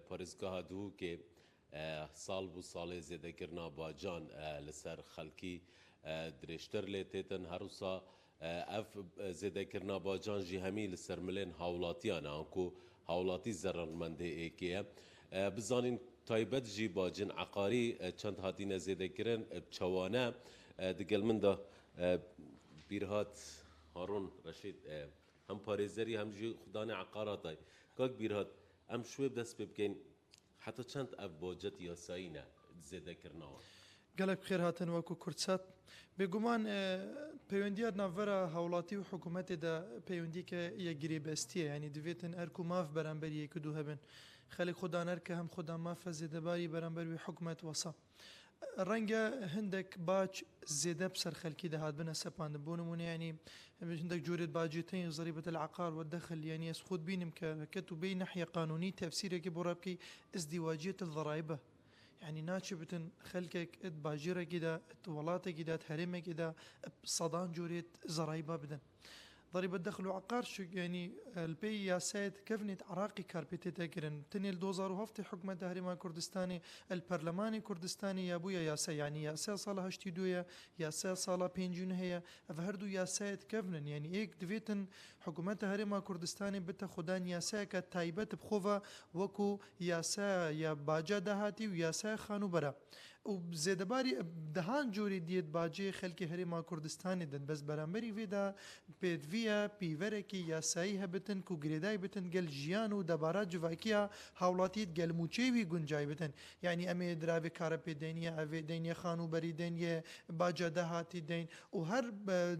پارێزگاها دووکێ ساڵ بوو ساڵێ زێدەکردنا باجان لەسەر خەڵکی درێژتر لێ تێتن هەروسا ئەف زێدەکردنا باجان ژی هەمی لەسەر ملێن هاوڵاتیانە ئەنکو هاوڵاتی زەرمەندێ ئێکەیە بزانین تایبەت ژی باجن عقاری چەند هاتینە زێدەکردن چەوانە دگەل مندا بیرهات هارون رشید هم پارێزەری هم جی خوددانی عقاراتای کاک بیرهات ئەم شوێ دەست پێ بکەین حتا چەند ئەف باجەت یاساییە زێدەکردنەوە gelek xêr hatin weku Kurdsat bêguman peywendiyat navbera hewlatî û hikûmetê de peywendîke yekgirêbestî ye yanî divêtin er ku mav beramberî yekî dû hebin xelek xwe nerke hem xwe mav zêdebarî beramber wî hikûmet wesa renge hindek bac zêde bi ser xelkî de hatbine sepandin bo nimûne yanî hindek corê bacî tên zerîbet el eqar ve dexil yanî ez xwe dibînim ke heke tu bê nehye qanûnî tefsîrekî bo rabkî izdîwaciyet el zeraîbe يعني ناچبتن خلقك ات باجيرك دا ات ولاتك دا ات هرمك دا صدان جوريت زرايبا بدن ضريبة دخل وعقار شو يعني البي يا سيد كفنت عراقي كاربيتي تاكرن تنيل دوزار وهفتي حكمة تهريما كردستاني البرلماني كردستاني يا ابويا يا سي يعني يا سي صالة هشتي دويا يا سي صالة بينجون هي فهردو يا سيد كفنن يعني ايك دفيتن حكومة تهريما كردستاني بتا خدان يا سي كتايبت بخوفا وكو يا سي يا باجا دهاتي ويا سي خانو برا وزيدباري دهان جوري ديت باجي خلقي هريما كردستاني دن بس برامبري فيدا بيت فيا بيفركي يا سايها بتن كو جريداي بتن قال جيانو دبارات جواكيا هاولاتيت قال موچيوي گنجاي بتن يعني امي درافي كاربي دينيا افي دينيا خانو بري دينيا باجا دهاتي دين وهر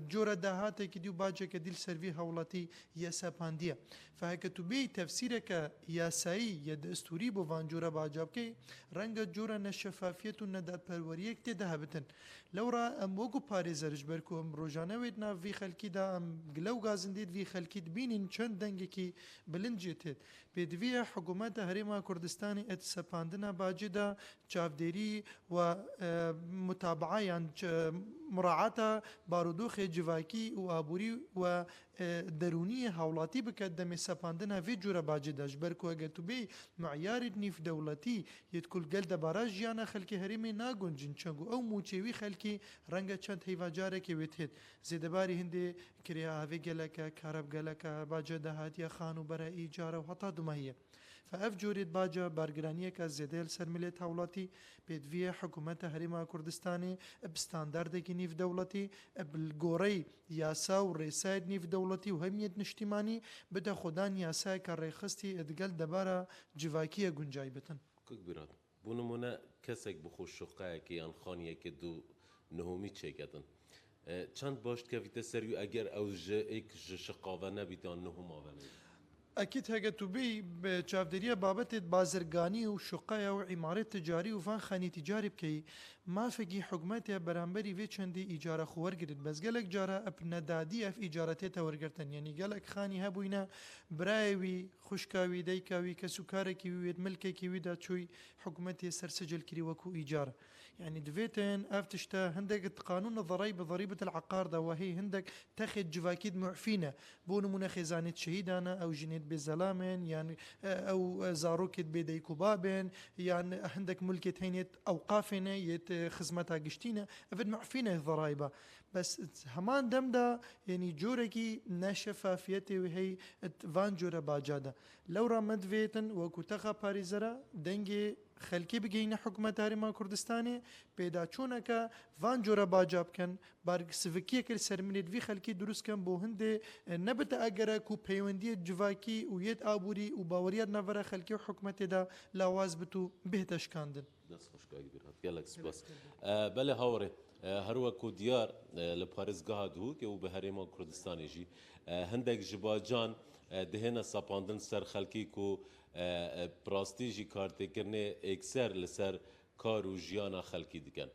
جورا دهاتي كديو باجا كديل سيرفي هاولاتي يا سابانديا فهيك تبي تفسيرك يا ساي يد استوري بو فان جورا باجابكي رنگ جورا نشفافيت نداد پروريك تده بتن لورا ام وگو پاريزرج بركو ام روجانه ويدنا في خلقي دا ام لو گازندید وی خلکی دبینین چند دنگی کی بلنجیتید بدوی حکومت هریما کردستانی ات سپاندنا باجدا چافدری و متابعه یان مراعات بارودوخ جواکی و آبوری و درونی حولاتی بکدم سپاندنا وی جورا باجدا جبرکو اگر تو بی معیار نیف دولتی یتکل گل دباراج یانا خلکی هریمی ناگونجین چنگو او موچوی خلکی رنگ چند هیواجاره که ویتید زیدباری هندی کریا هاوی گلکه کارب گلکه باجا دهاتیا خانو برای ایجاره و حتا دمهیه فاف جورید باجا بارگرانیه که زیدل سرملیت حولاتی بدوی حکومت هریما کردستانی بستاندرد کی نیف دولتی بالگوری یاسا و ریساید نیف دولتی و همیت نشتیمانی بده خودان یاسا که ریخستی ادگل دبارا جواکی گنجای بتن کک براد بونمونه کسک بخوش شقه که یان خانیه که دو نهومی چه کدن چند باش کفیت سریو اگر اوج ایک شقاوه نبیدان نهم آونه أكيد هاجا تبي بشافدرية بابت بازرگاني وشقايا وعمارة تجاري وفان خاني تجاري بكي ما فيجي حكومتها برامبري في چندي إيجارة خوار قرد بس قالك جارة ابن دادي اف إيجارتها ورقرتن يعني قالك خاني هبوينا برايوي خشكاوي ديكاوي كسكاركي ويد ملكي ويدا شوي حكومتها سرسجل كري وكو إيجارة يعني دفيتن افتشتا هندك قانون الضرائب ضريبة العقار ده وهي هندك تاخد جواكيد معفينة بونو مناخزانة شهيدانا أو جنيد بزلامن يعني او زاروكت بيديكو بابن يعني عندك ملكة هينت اوقافنا يت خدمتها قشتينا افد معفينا الضرائب بس همان دمدا يعني جوركي نشفافيتي وهي فان جورا باجادا لو رمد فيتن وكتخا باريزرا دنجي خلکی بگین حکومت هریما کردستانی پیدا چونه که وان جورا باجاب کن بارگ سوکیه که سرمنید وی خلکی درست کن بو هنده نبت اگر کو پیوندی جواکی و ید آبوری و باوریت نوره خلکی و حکومت دا لواز بتو بهتش کندن دست خوش که بیرات گلک سپاس بله هاوره هر وکو دیار لپارزگاه دو که او به هریما کردستانی جی هندک جباجان دهنا سپاندن سر خلکی کو پراستیجی کارت کرنه اکثر لسر کار و جیانا خلکی دیگن